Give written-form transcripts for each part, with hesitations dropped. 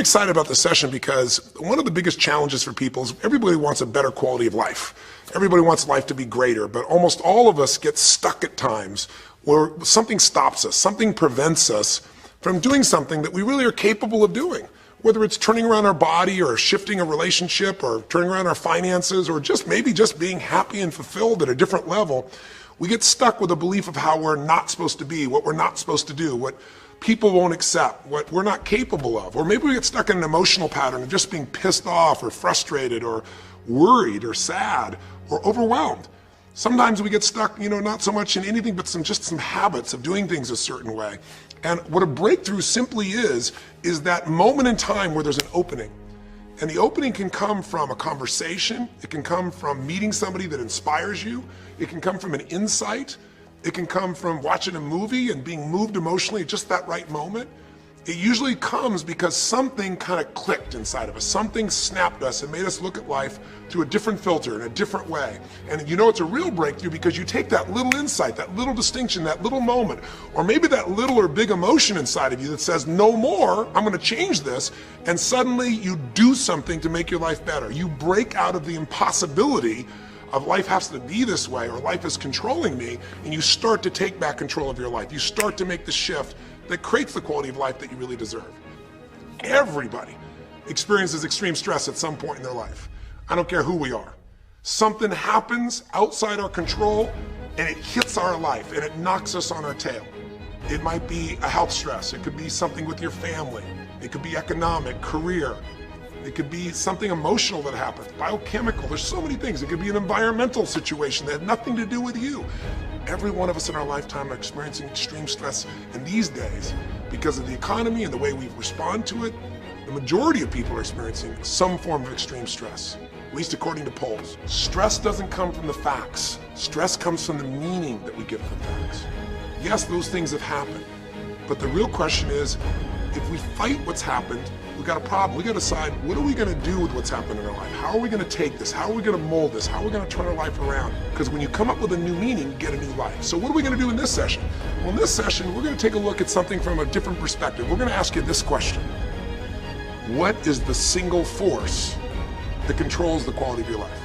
excited about this session because one of the biggest challenges for people is everybody wants a better quality of life. Everybody wants life to be greater, but almost all of us get stuck at times where something stops us, something prevents us from doing something that we really are capable of doing. Whether it's turning around our body or shifting a relationship or turning around our finances or maybe just being happy and fulfilled at a different level, we get stuck with a belief of how we're not supposed to be, what we're not supposed to do, what people won't accept, what we're not capable of. Or maybe we get stuck in an emotional pattern of just being pissed off or frustrated or worried or sad or overwhelmed. Sometimes we get stuck, not so much in anything, but some habits of doing things a certain way. And what a breakthrough simply is that moment in time where there's an opening. And the opening can come from a conversation, it can come from meeting somebody that inspires you, it can come from an insight, it can come from watching a movie and being moved emotionally at just that right moment. It usually comes because something kind of clicked inside of us, something snapped us and made us look at life through a different filter, in a different way. And it's a real breakthrough because you take that little insight, that little distinction, that little moment, or maybe that little or big emotion inside of you that says, no more, I'm gonna change this, and suddenly you do something to make your life better. You break out of the impossibility of life has to be this way or life is controlling me, and you start to take back control of your life. You start to make the shift that creates the quality of life that you really deserve. Everybody experiences extreme stress at some point in their life. I don't care who we are. Something happens outside our control and it hits our life and it knocks us on our tail. It might be a health stress. It could be something with your family. It could be economic, career. It could be something emotional that happens, biochemical. There's so many things. It could be an environmental situation that had nothing to do with you. Every one of us in our lifetime are experiencing extreme stress, and these days, because of the economy and the way we respond to it, the majority of people are experiencing some form of extreme stress, at least according to polls. Stress doesn't come from the facts. Stress comes from the meaning that we give to the facts. Yes, those things have happened, but the real question is, if we fight what's happened, we've got a problem. We've got to decide, what are we going to do with what's happened in our life? How are we going to take this? How are we going to mold this? How are we going to turn our life around? Because when you come up with a new meaning, you get a new life. So what are we going to do in this session? Well, in this session, we're going to take a look at something from a different perspective. We're going to ask you this question. What is the single force that controls the quality of your life?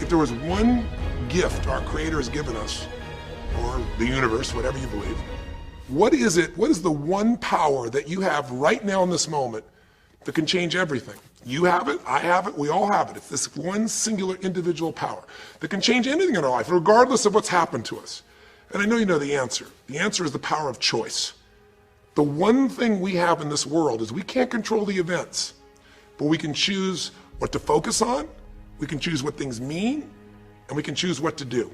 If there was one gift our Creator has given us, or the universe, whatever you believe, what is it? What is the one power that you have right now in this moment that can change everything? You have it, I have it, we all have it. It's this one singular individual power that can change anything in our life, regardless of what's happened to us. And I know you know the answer. The answer is the power of choice. The one thing we have in this world is we can't control the events, but we can choose what to focus on, we can choose what things mean, and we can choose what to do.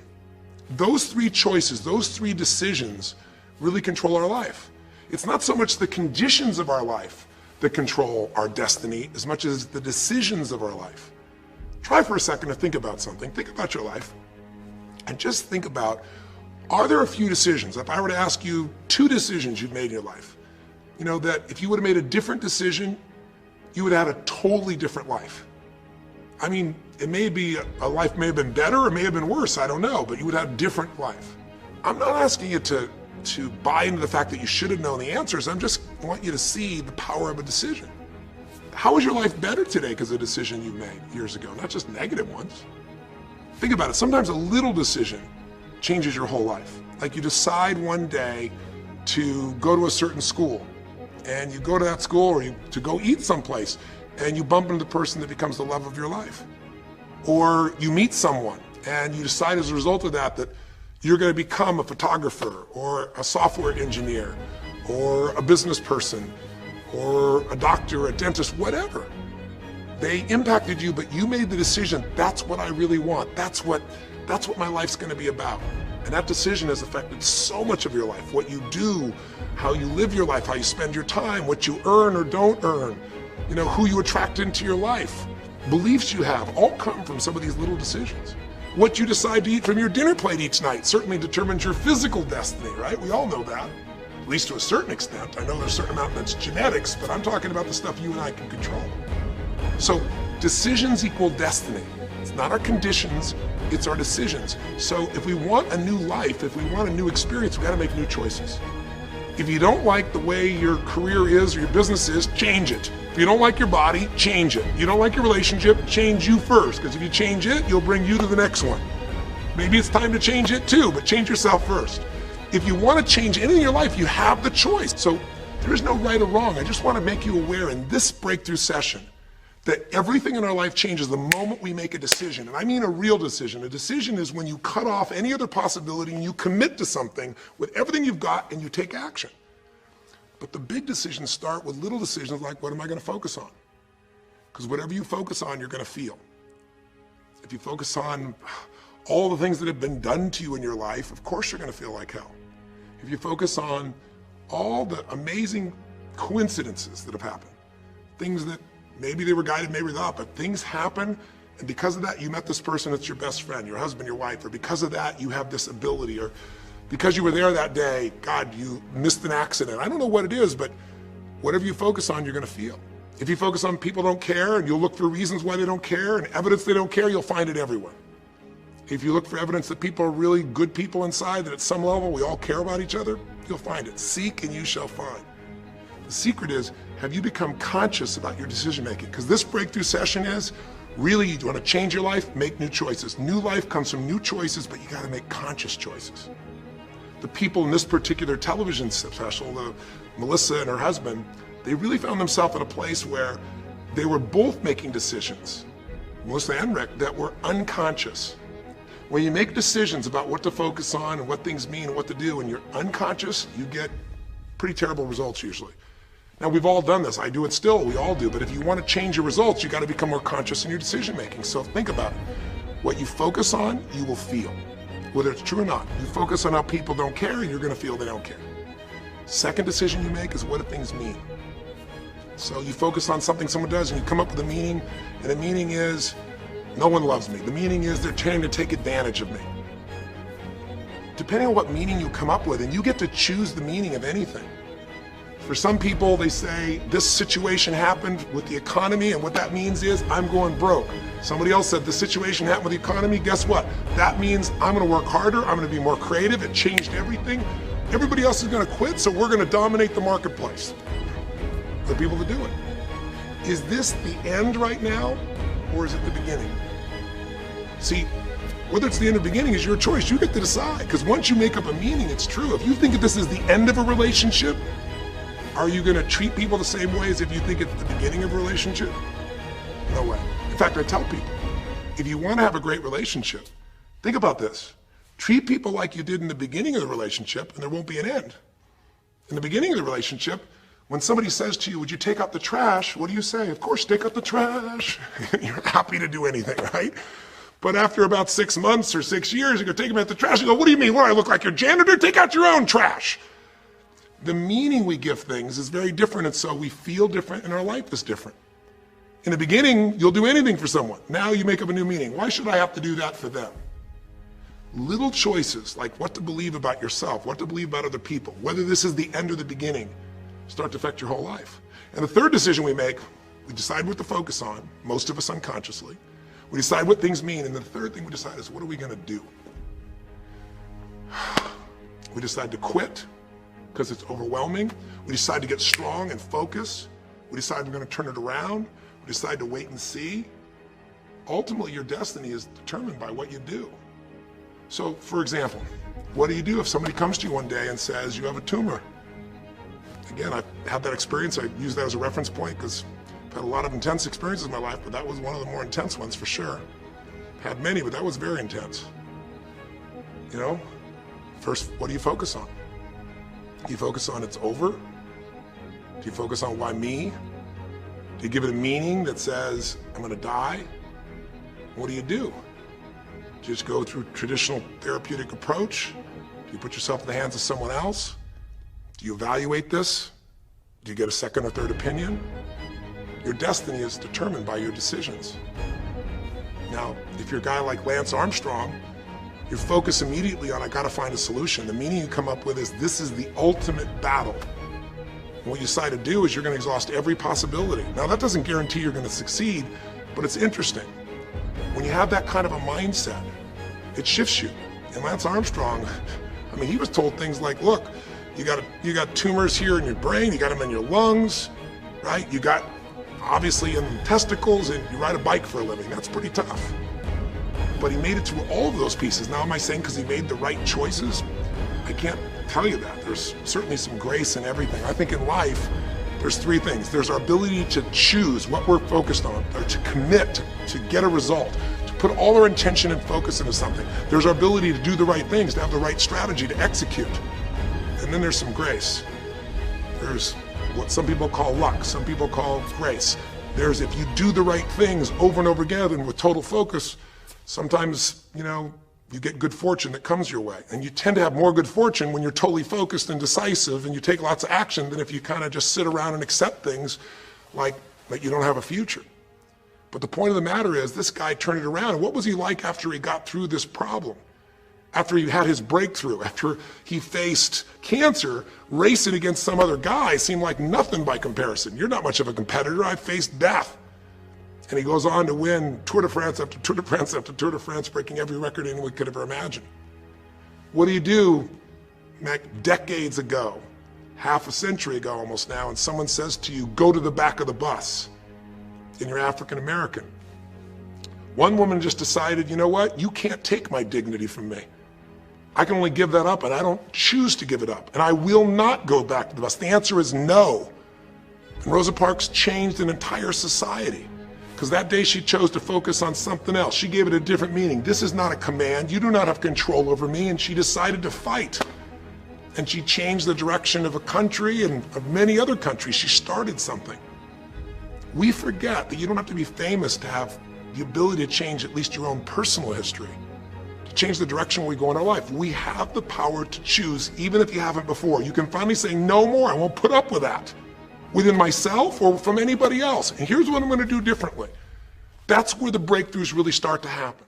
Those three choices, those three decisions really control our life. It's not so much the conditions of our life that control our destiny as much as the decisions of our life. Try for a second to think about something. Think about your life and just think about, are there a few decisions? If I were to ask you 2 decisions you've made in your life, that if you would have made a different decision, you would have had a totally different life. I mean, it may be, a life may have been better or may have been worse, I don't know, but you would have a different life. I'm not asking you to buy into the fact that you should have known the answers. I just want you to see the power of a decision. How is your life better today because of a decision you made years ago, not just negative ones? Think about it. Sometimes a little decision changes your whole life. Like you decide one day to go to a certain school, and you go to that school, or to go eat someplace, and you bump into the person that becomes the love of your life. Or you meet someone, and you decide as a result of that you're going to become a photographer or a software engineer or a business person or a doctor, a dentist, whatever. They impacted you, but you made the decision, that's what I really want. That's what my life's going to be about. And that decision has affected so much of your life. What you do, how you live your life, how you spend your time, what you earn or don't earn, who you attract into your life. Beliefs you have all come from some of these little decisions. What you decide to eat from your dinner plate each night certainly determines your physical destiny, right? We all know that, at least to a certain extent. I know there's a certain amount that's genetics, but I'm talking about the stuff you and I can control. So decisions equal destiny. It's not our conditions, it's our decisions. So if we want a new life, if we want a new experience, we gotta make new choices. If you don't like the way your career is or your business is, change it. If you don't like your body, change it. You don't like your relationship, change you first, because if you change it, you'll bring you to the next one. Maybe it's time to change it too, but change yourself first. If you want to change anything in your life, you have the choice. So there is no right or wrong. I just want to make you aware in this breakthrough session that everything in our life changes the moment we make a decision. And I mean a real decision. A decision is when you cut off any other possibility and you commit to something with everything you've got and you take action. But the big decisions start with little decisions like, what am I going to focus on? Because whatever you focus on, you're going to feel. If you focus on all the things that have been done to you in your life, of course you're going to feel like hell. If you focus on all the amazing coincidences that have happened, things that maybe they were guided, maybe not, but things happen, and because of that, you met this person that's your best friend, your husband, your wife, or because of that, you have this ability, or because you were there that day, God, you missed an accident. I don't know what it is, but whatever you focus on, you're gonna feel. If you focus on people don't care, and you'll look for reasons why they don't care, and evidence they don't care, you'll find it everywhere. If you look for evidence that people are really good people inside, that at some level we all care about each other, you'll find it. Seek and you shall find. The secret is, have you become conscious about your decision making? Because this breakthrough session is, really, you want to change your life, make new choices. New life comes from new choices, but you got to make conscious choices. The people in this particular television special, Melissa and her husband, they really found themselves in a place where they were both making decisions, Melissa and Rick, that were unconscious. When you make decisions about what to focus on and what things mean and what to do, and you're unconscious, you get pretty terrible results usually. Now, we've all done this. I do it still. We all do. But if you want to change your results, you got to become more conscious in your decision making. So think about it. What you focus on, you will feel. Whether it's true or not. You focus on how people don't care, you're going to feel they don't care. Second decision you make is, what do things mean? So you focus on something someone does and you come up with a meaning, and the meaning is, no one loves me. The meaning is they're trying to take advantage of me. Depending on what meaning you come up with, and you get to choose the meaning of anything. For some people, they say, this situation happened with the economy, and what that means is, I'm going broke. Somebody else said, the situation happened with the economy, guess what? That means I'm gonna work harder, I'm gonna be more creative, it changed everything. Everybody else is gonna quit, so we're gonna dominate the marketplace. The people that do it. Is this the end right now, or is it the beginning? See, whether it's the end or beginning is your choice. You get to decide, because once you make up a meaning, it's true. If you think that this is the end of a relationship, are you going to treat people the same way as if you think it's the beginning of a relationship? No way. In fact, I tell people, if you want to have a great relationship, think about this. Treat people like you did in the beginning of the relationship, and there won't be an end. In the beginning of the relationship, when somebody says to you, would you take out the trash? What do you say? Of course, take out the trash. You're happy to do anything, right? But after about 6 months or 6 years, you go take them out the trash. You go, what do you mean? What, I look like your janitor? Take out your own trash. The meaning we give things is very different, and so we feel different, and our life is different. In the beginning, you'll do anything for someone. Now you make up a new meaning. Why should I have to do that for them? Little choices, like what to believe about yourself, what to believe about other people, whether this is the end or the beginning, start to affect your whole life. And the third decision we make, we decide what to focus on, most of us unconsciously. We decide what things mean, and the third thing we decide is, what are we going to do? We decide to quit, because it's overwhelming. We decide to get strong and focus. We decide we're going to turn it around. We decide to wait and see. Ultimately, your destiny is determined by what you do. So, for example, what do you do if somebody comes to you one day and says, you have a tumor? Again, I've had that experience. I use that as a reference point because I've had a lot of intense experiences in my life, but that was one of the more intense ones for sure. Had many, but that was very intense. You know, first, what do you focus on? Do you focus on it's over? Do you focus on why me? Do you give it a meaning that says, I'm gonna die? What do? Do you just go through traditional therapeutic approach? Do you put yourself in the hands of someone else? Do you evaluate this? Do you get a second or third opinion? Your destiny is determined by your decisions. Now, if you're a guy like Lance Armstrong, you focus immediately on, I gotta find a solution. The meaning you come up with is, this is the ultimate battle. And what you decide to do is you're gonna exhaust every possibility. Now that doesn't guarantee you're gonna succeed, but it's interesting. When you have that kind of a mindset, it shifts you. And Lance Armstrong, I mean, he was told things like, look, You got tumors here in your brain, you got them in your lungs, right? You got obviously in the testicles, and you ride a bike for a living. That's pretty tough. But he made it through all of those pieces. Now, am I saying because he made the right choices? I can't tell you that. There's certainly some grace in everything. I think in life, there's three things. There's our ability to choose what we're focused on, or to commit, to get a result, to put all our intention and focus into something. There's our ability to do the right things, to have the right strategy, to execute. And then there's some grace. There's what some people call luck, some people call grace. There's if you do the right things over and over again and with total focus, sometimes, you get good fortune that comes your way. And you tend to have more good fortune when you're totally focused and decisive and you take lots of action than if you kind of just sit around and accept things like that you don't have a future. But the point of the matter is this guy turned it around. And what was he like after he got through this problem? After he had his breakthrough, after he faced cancer, racing against some other guy seemed like nothing by comparison. You're not much of a competitor. I faced death. And he goes on to win Tour de France after Tour de France after Tour de France, breaking every record anyone could ever imagine. What do you do, decades ago, half a century ago almost now, and someone says to you, go to the back of the bus, and you're African American? One woman just decided, you know what, you can't take my dignity from me. I can only give that up, and I don't choose to give it up, and I will not go back to the bus. The answer is no. And Rosa Parks changed an entire society. Because that day she chose to focus on something else. She gave it a different meaning. This is not a command. You do not have control over me. And she decided to fight. And she changed the direction of a country and of many other countries. She started something. We forget that you don't have to be famous to have the ability to change at least your own personal history, to change the direction we go in our life. We have the power to choose, even if you haven't before. You can finally say, no more, I won't put up with that. Within myself or from anybody else. And here's what I'm going to do differently. That's where the breakthroughs really start to happen.